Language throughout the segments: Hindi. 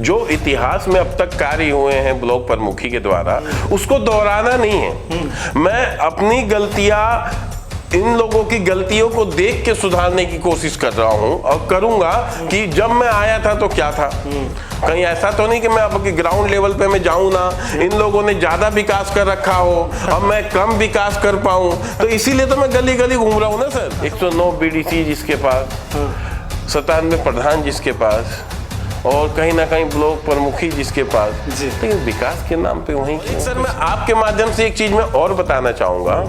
जो इतिहास में अब तक कार्य हुए हैं ब्लॉक प्रमुखी के द्वारा, उसको दोहराना नहीं है। मैं अपनी गलतियां, इन लोगों की गलतियों को देख के सुधारने की कोशिश कर रहा हूं और करूंगा कि जब मैं आया था तो क्या था। कहीं ऐसा तो नहीं कि मैं अब ग्राउंड लेवल पे मैं जाऊं ना, इन लोगों ने ज्यादा विकास कर रखा हो और मैं कम विकास कर पाऊं, तो इसीलिए तो मैं गली गली घूम रहा हूं ना सर। 109 बीडीसी जिसके पास, 97 प्रधान जिसके पास, और कहीं ना कहीं ब्लॉक प्रमुखी जिसके पास, लेकिन विकास के नाम पे वहीं की। सर मैं आपके माध्यम से एक चीज मैं और बताना चाहूंगा,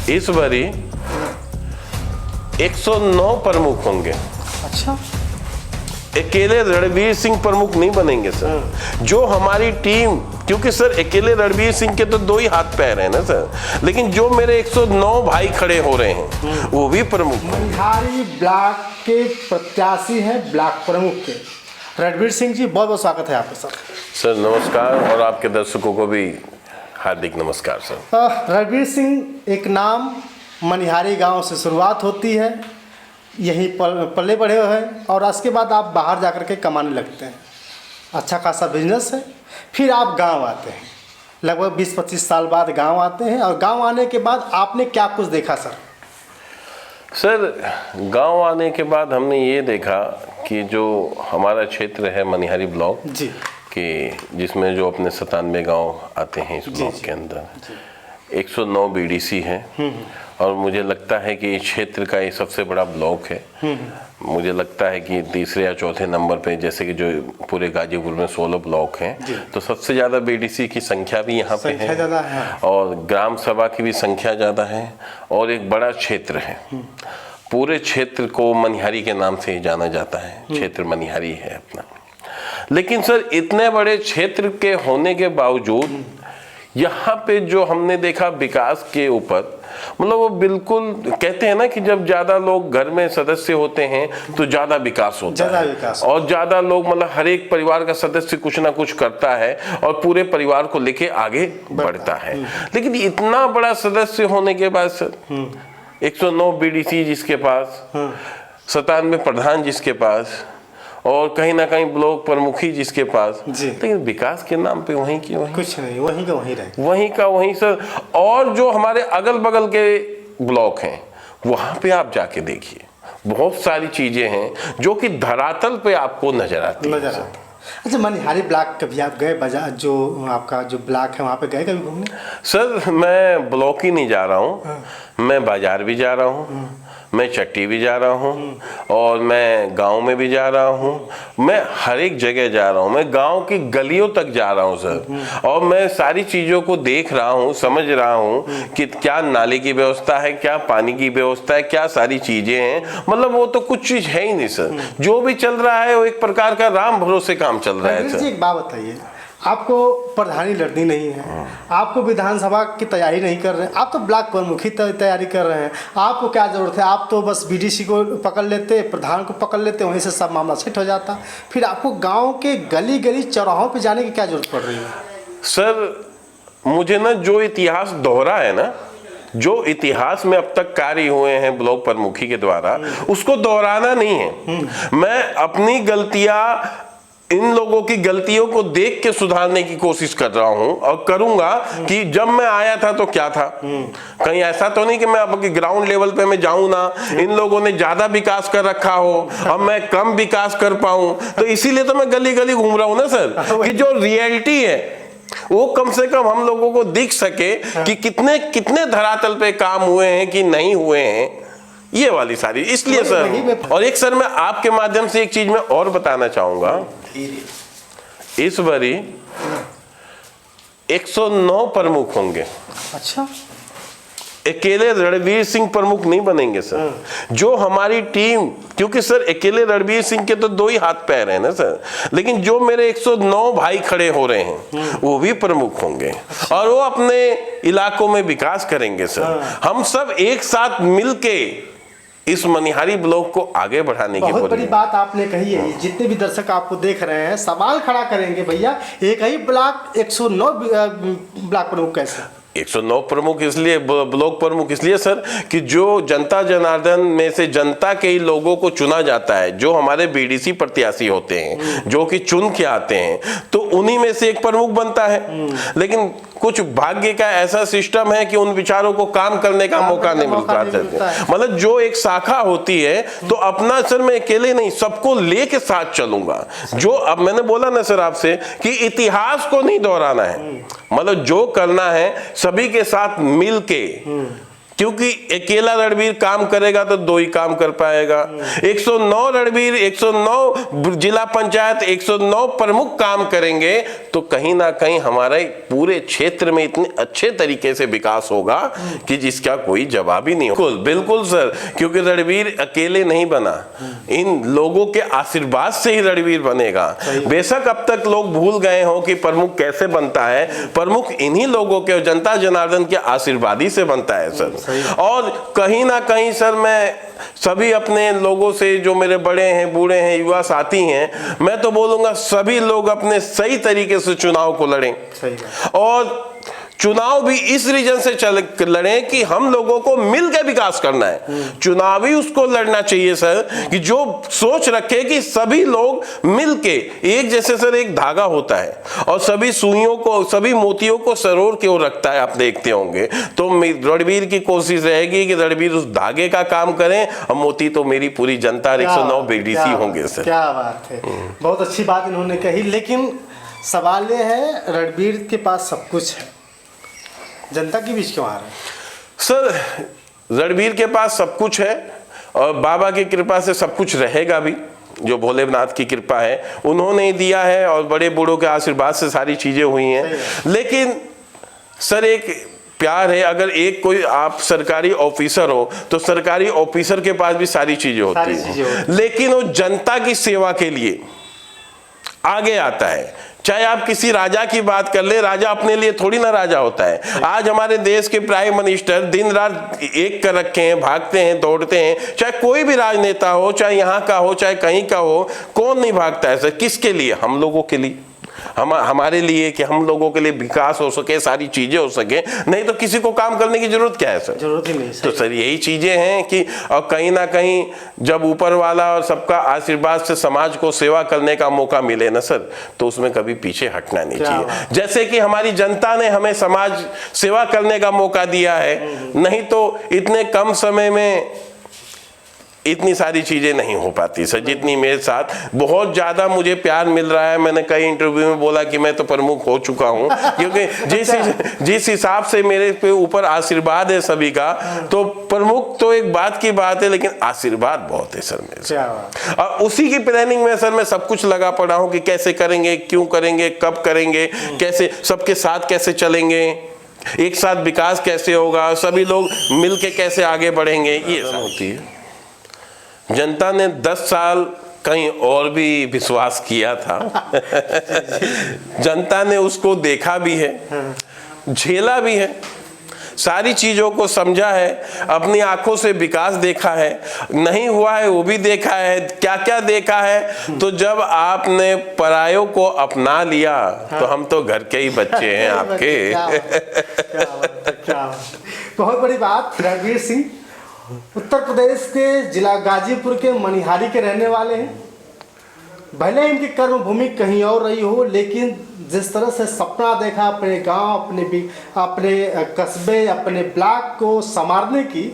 इस बारी 109 प्रमुख होंगे। अच्छा, अकेले रणवीर सिंह प्रमुख नहीं बनेंगे सर। जो हमारी टीम, क्योंकि सर अकेले रणवीर सिंह के तो 2 ही हाथ पैर हैं ना सर, लेकिन जो मेरे 109 भाई खड़े हो रहे हैं वो भी प्रमुख। मनिहारी ब्लॉक के प्रत्याशी हैं ब्लॉक प्रमुख के रणवीर सिंह जी, बहुत बहुत स्वागत है आपका सर। सर नमस्कार, और आपके दर्शकों को भी हार्दिक नमस्कार सर। रणवीर सिंह एक नाम, मनिहारी गांव से शुरुआत होती है, यहीं पले बढ़े हुए हैं और उसके बाद आप बाहर जाकर के कमाने लगते हैं, अच्छा खासा बिजनेस है। फिर आप गांव आते हैं, लगभग 20-25 साल बाद गांव आते हैं, और गांव आने के बाद आपने क्या कुछ देखा सर? सर गांव आने के बाद हमने ये देखा कि जो हमारा क्षेत्र है मनिहारी ब्लॉक जी, कि जिसमें जो अपने 97 गांव आते हैं इस ब्लॉक के अंदर, 109 बीडीसी है, और मुझे लगता है कि इस क्षेत्र का ये सबसे बड़ा ब्लॉक है। मुझे लगता है कि तीसरे या चौथे नंबर पे, जैसे कि जो पूरे गाजीपुर में 16 ब्लॉक हैं, तो सबसे ज़्यादा बीडीसी की संख्या भी यहाँ पे है, और ग्राम सभा की भी संख्या ज़्यादा है, और एक बड़ा क्षेत्र है। पूरे क्षेत्र को मनिहारी के नाम से ही जाना जाता है, क्षेत्र मनिहारी है अपना। लेकिन सर इतने बड़े क्षेत्र के होने के बावजूद यहाँ पे जो हमने देखा विकास के ऊपर, मतलब वो बिल्कुल, कहते हैं ना कि जब ज्यादा लोग घर में सदस्य होते हैं तो ज्यादा विकास होता है, और ज्यादा लोग, मतलब हर एक परिवार का सदस्य कुछ ना कुछ करता है और पूरे परिवार को लेके आगे बढ़ता है। लेकिन इतना बड़ा सदस्य होने के बाद सर, 109 बीडीसी जिसके पास, 97 प्रधान जिसके पास, और कहीं ना कहीं ब्लॉक प्रमुखी जिसके पास, लेकिन विकास के नाम पे वहीं की वहीं, कुछ नहीं, वहीं का वहीं रहे, वहीं का वहीं सर। और जो हमारे अगल बगल के ब्लॉक हैं वहां पे आप जाके देखिए, बहुत सारी चीजें हैं जो कि धरातल पे आपको नजर आती है। अच्छा, मनिहारी ब्लॉक कभी आप गए? बाजार जो आपका जो ब्लॉक है वहाँ पे गए कभी घूमने? सर मैं ब्लॉक ही नहीं जा रहा हूँ, मैं बाजार भी जा रहा हूँ, मैं चट्टी भी जा रहा हूँ, और मैं गांव में भी जा रहा हूँ, मैं हर एक जगह जा रहा हूँ, मैं गांव की गलियों तक जा रहा हूँ सर, और मैं सारी चीज़ों को देख रहा हूँ, समझ रहा हूँ कि क्या नाले की व्यवस्था है, क्या पानी की व्यवस्था है, क्या सारी चीज़ें हैं। मतलब वो तो कुछ चीज़ है ही नहीं सर, जो भी चल रहा है वो एक प्रकार का राम भरोसे काम चल रहा है सर। एक बात बताइए, आपको प्रधानी लड़नी नहीं है, आपको विधानसभा की तैयारी नहीं कर रहे हैं, आप तो ब्लॉक प्रमुखी तैयारी कर रहे हैं, आपको क्या जरूरत है? आप तो बस बीडीसी को पकड़ लेते, प्रधान को पकड़ लेते, वहीं से सब मामला सेट हो जाता। फिर आपको गांव के गली गली चौराहों पे जाने की क्या जरूरत पड़ रही है? सर मुझे ना जो इतिहास दोहरा है ना, जो इतिहास में अब तक कार्य हुए हैं ब्लॉक प्रमुखी के द्वारा, उसको दोहराना नहीं है। मैं अपनी गलतियां, इन लोगों की गलतियों को देख के सुधारने की कोशिश कर रहा हूं और करूंगा कि जब मैं आया था तो क्या था। कहीं ऐसा तो नहीं कि मैं अब ग्राउंड लेवल पे मैं जाऊं ना, इन लोगों ने ज्यादा विकास कर रखा हो और मैं कम विकास कर पाऊं, तो इसीलिए तो मैं गली गली घूम रहा हूं ना सर, कि जो रियलिटी है वो कम से कम हम लोगों को दिख सके कि कितने कितने धरातल पे काम हुए हैं कि नहीं हुए हैं, ये वाली सारी। इसलिए सर, और एक सर मैं आपके माध्यम से एक चीज मैं और बताना चाहूंगा, इस बारी 109 प्रमुख होंगे। अच्छा, अकेले रणवीर सिंह प्रमुख नहीं बनेंगे सर। जो हमारी टीम, क्योंकि सर अकेले रणवीर सिंह के तो 2 ही हाथ पैर हैं ना सर, लेकिन जो मेरे 109 भाई खड़े हो रहे हैं वो भी प्रमुख होंगे, और वो अपने इलाकों में विकास करेंगे सर। हम सब एक साथ मिलके इस मनिहारी ब्लॉक को आगे बढ़ाने की बहुत बड़ी बात आपने कही है। जितने भी दर्शक आपको देख रहे हैं सवाल खड़ा करेंगे, भैया एक ही ब्लॉक 109 ब्लॉक प्रमुख कैसे? 109 प्रमुख इसलिए, ब्लॉक प्रमुख इसलिए सर कि जो जनता जनार्दन में से जनता के ही लोगों को चुना जाता है, जो हमारे बीडीसी प्रत्याशी होते हैं, जो कि चुन के आते हैं, तो उन्हीं में से एक प्रमुख बनता है। लेकिन कुछ भाग्य का ऐसा सिस्टम है कि उन विचारों को काम करने का मौका नहीं मिलता है। मतलब जो एक शाखा होती है तो अपना सर मैं अकेले नहीं, सबको लेके साथ चलूंगा। जो अब मैंने बोला ना सर आपसे कि इतिहास को नहीं दोहराना है, मतलब जो करना है सभी के साथ मिलके, क्योंकि अकेला रणबीर काम करेगा तो दो ही काम कर पाएगा। 109 रणबीर, 109 जिला पंचायत, 109 प्रमुख काम करेंगे तो कहीं ना कहीं हमारे पूरे क्षेत्र में इतने अच्छे तरीके से विकास होगा कि जिसका कोई जवाब ही नहीं हो। बिल्कुल बिल्कुल सर, क्योंकि रणबीर अकेले नहीं बना, इन लोगों के आशीर्वाद से ही रणबीर बनेगा। बेशक अब तक लोग भूल गए हो कि प्रमुख कैसे बनता है, प्रमुख इन्हीं लोगों के, जनता जनार्दन के आशीर्वाद ही से बनता है सर। और कहीं ना कहीं सर मैं सभी अपने लोगों से, जो मेरे बड़े हैं, बूढ़े हैं, युवा साथी हैं, मैं तो बोलूंगा सभी लोग अपने सही तरीके से चुनाव को लड़ें। और चुनाव भी इस रीजन से लड़ें कि हम लोगों को मिलकर विकास करना है। चुनाव ही उसको लड़ना चाहिए सर कि जो सोच रखे कि सभी लोग मिलके एक जैसे, सर एक धागा होता है और सभी सुइयों को, सभी मोतियों को सरोर के ओर रखता है, आप देखते होंगे। तो रणबीर की कोशिश रहेगी कि रणबीर उस धागे का काम करें और मोती तो मेरी पूरी जनता 109 बीडीसी होंगे सर। क्या बात है, बहुत अच्छी बात इन्होंने कही। लेकिन सवाल ये है, रणबीर के पास सब कुछ है, जनता के बीच क्यों आ रहा है? सर रणबीर के पास सब कुछ है और बाबा की कृपा से सब कुछ रहेगा भी, जो भोलेनाथ की कृपा है उन्होंने ही दिया है और बड़े बूढ़ों के आशीर्वाद से सारी चीजें हुई हैं। लेकिन सर एक प्यार है, अगर एक कोई आप सरकारी ऑफिसर हो तो सरकारी ऑफिसर के पास भी सारी चीजें होती हैं, लेकिन वो जनता की सेवा के लिए आगे आता है। चाहे आप किसी राजा की बात कर ले, राजा अपने लिए थोड़ी ना राजा होता है। आज हमारे देश के प्राइम मिनिस्टर दिन रात एक कर रखे हैं, भागते हैं, दौड़ते हैं। चाहे कोई भी राजनेता हो, चाहे यहाँ का हो, चाहे कहीं का हो, कौन नहीं भागता है सर? किसके लिए? हम लोगों के लिए, हमारे लिए, कि हम लोगों के लिए विकास हो सके, सारी चीजें हो सके। नहीं तो किसी को काम करने की जरूरत क्या है सर? जरूरत ही नहीं। तो सर यही चीजें हैं कि और कहीं ना कहीं जब ऊपर वाला और सबका आशीर्वाद से समाज को सेवा करने का मौका मिले ना सर, तो उसमें कभी पीछे हटना नहीं चाहिए। जैसे कि हमारी जनता ने हमें समाज सेवा करने का मौका दिया है, नहीं तो इतने कम समय में इतनी सारी चीजें नहीं हो पाती सर, जितनी मेरे साथ। बहुत ज्यादा मुझे प्यार मिल रहा है। मैंने कई इंटरव्यू में बोला कि मैं तो प्रमुख हो चुका हूं, क्योंकि जिस हिसाब से मेरे पे ऊपर आशीर्वाद है सभी का, तो प्रमुख तो एक बात की बात है, लेकिन आशीर्वाद बहुत है सर मेरे। और उसी की प्लानिंग में सर मैं सब कुछ लगा पड़ा हूं कि कैसे करेंगे, क्यों करेंगे, कब करेंगे, कैसे सबके साथ कैसे चलेंगे, एक साथ विकास कैसे होगा, सभी लोग मिलके कैसे आगे बढ़ेंगे, ये सब होती है। जनता ने 10 साल कहीं और भी विश्वास किया था। जनता ने उसको देखा भी है, झेला भी है, सारी चीजों को समझा है, अपनी आंखों से विकास देखा है, नहीं हुआ है वो भी देखा है। क्या क्या देखा है? तो जब आपने परायों को अपना लिया तो हम तो घर के ही बच्चे हैं आपके। क्या बहुत बड़ी बात। रणबीर सिंह उत्तर प्रदेश के जिला गाजीपुर के मनिहारी के रहने वाले हैं। भले इनकी कर्म भूमि कहीं और रही हो, लेकिन जिस तरह से सपना देखा अपने गांव, अपने कस्बे, अपने ब्लॉक को संवारने की,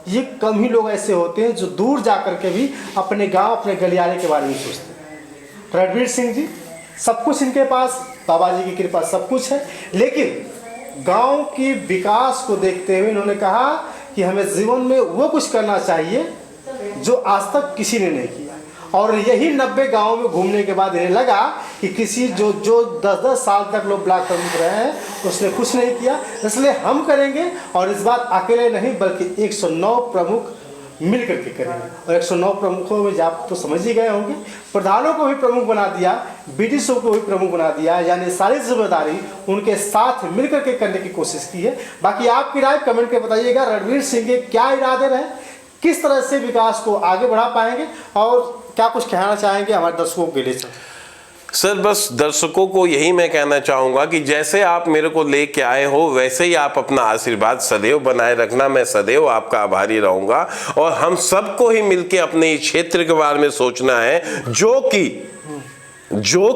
ये कम ही लोग ऐसे होते हैं जो दूर जाकर के भी अपने गांव, अपने गलियारे के बारे में सोचते हैं। रणबीर सिंह जी, सब कुछ इनके पास, बाबा जी की कृपा सब कुछ है, लेकिन गांव की विकास को देखते हुए इन्होंने कहा कि हमें जीवन में वो कुछ करना चाहिए जो आज तक किसी ने नहीं किया। और यही 90 गाँव में घूमने के बाद इन्हें लगा कि किसी जो 10-10 साल तक लोग ब्लॉक प्रमुख रहे हैं उसने कुछ नहीं किया, इसलिए हम करेंगे। और इस बात अकेले नहीं बल्कि 109 प्रमुख मिल करके करेंगे। और 109 प्रमुखों में आप तो समझ ही गए होंगे, प्रधानों को भी प्रमुख बना दिया, बीडीसी को भी प्रमुख बना दिया, यानी सारी जिम्मेदारी उनके साथ मिल करके करने की कोशिश की है। बाकी आपकी राय कमेंट के बताइएगा, रणबीर सिंह के क्या इरादे रहे, किस तरह से विकास को आगे बढ़ा पाएंगे और क्या कुछ कहना चाहेंगे हमारे दर्शकों के लिए? सर बस दर्शकों को यही मैं कहना चाहूँगा कि जैसे आप मेरे को लेके आए हो वैसे ही आप अपना आशीर्वाद सदैव बनाए रखना। मैं सदैव आपका आभारी रहूँगा और हम सबको ही मिलके अपने इस क्षेत्र के बारे में सोचना है जो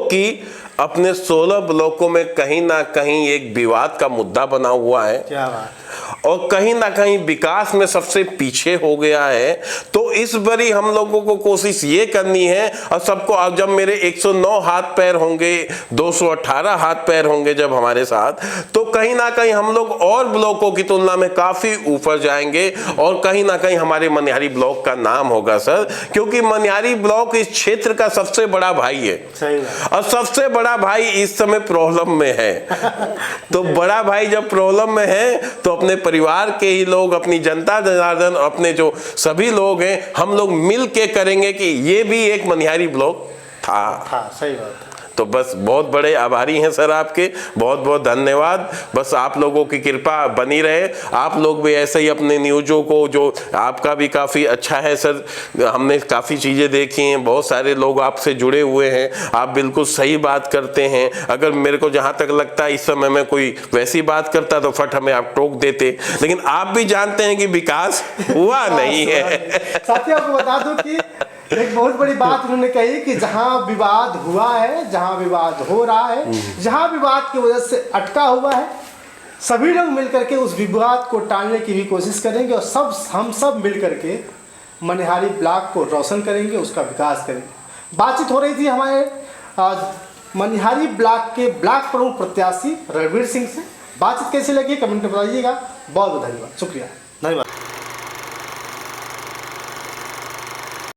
कि अपने 16 ब्लॉकों में कहीं ना कहीं एक विवाद का मुद्दा बना हुआ है। क्या बात। और कहीं ना कहीं विकास में सबसे पीछे हो गया है। तो इस बारी हम लोगों को कोशिश ये करनी है और सबको, अब जब मेरे 109 हाथ पैर होंगे, 218 हाथ पैर होंगे जब हमारे साथ, तो कहीं ना कहीं हम लोग और ब्लॉकों की तुलना में काफी ऊपर जाएंगे और कहीं ना कहीं हमारे मनिहारी ब्लॉक का नाम होगा सर, क्योंकि मनिहारी ब्लॉक इस क्षेत्र का सबसे बड़ा भाई है। सही बात। और सबसे बड़ा भाई इस समय प्रॉब्लम में है। तो बड़ा भाई जब प्रॉब्लम में है तो अपने परिवार के ही लोग, अपनी जनता जनार्दन, अपने जो सभी लोग हैं, हम लोग मिल के करेंगे कि ये भी एक मनिहारी ब्लॉक था। सही बात। तो बस बहुत बड़े आभारी हैं सर आपके, बहुत बहुत धन्यवाद। बस आप लोगों की कृपा बनी रहे। आप लोग भी ऐसे ही अपने न्यूज़ों को, जो आपका भी काफ़ी अच्छा है सर, हमने काफ़ी चीज़ें देखी हैं, बहुत सारे लोग आपसे जुड़े हुए हैं, आप बिल्कुल सही बात करते हैं। अगर मेरे को जहाँ तक लगता है इस समय में कोई वैसी बात करता तो फट हमें आप टोक देते, लेकिन आप भी जानते हैं कि विकास हुआ नहीं है। साथियों आपको बता दूं कि एक बहुत बड़ी बात उन्होंने कही कि जहां विवाद हुआ है, जहां विवाद हो रहा है, जहां विवाद की वजह से अटका हुआ है, सभी लोग मिलकर के उस विवाद को टालने की भी कोशिश करेंगे और हम सब मिल करके मनिहारी ब्लॉक को रोशन करेंगे, उसका विकास करेंगे। बातचीत हो रही थी हमारे मनिहारी ब्लॉक के ब्लॉक प्रमुख प्रत्याशी रणवीर सिंह से। बातचीत कैसी लगी कमेंट में बताइएगा। बहुत बहुत धन्यवाद, शुक्रिया, धन्यवाद।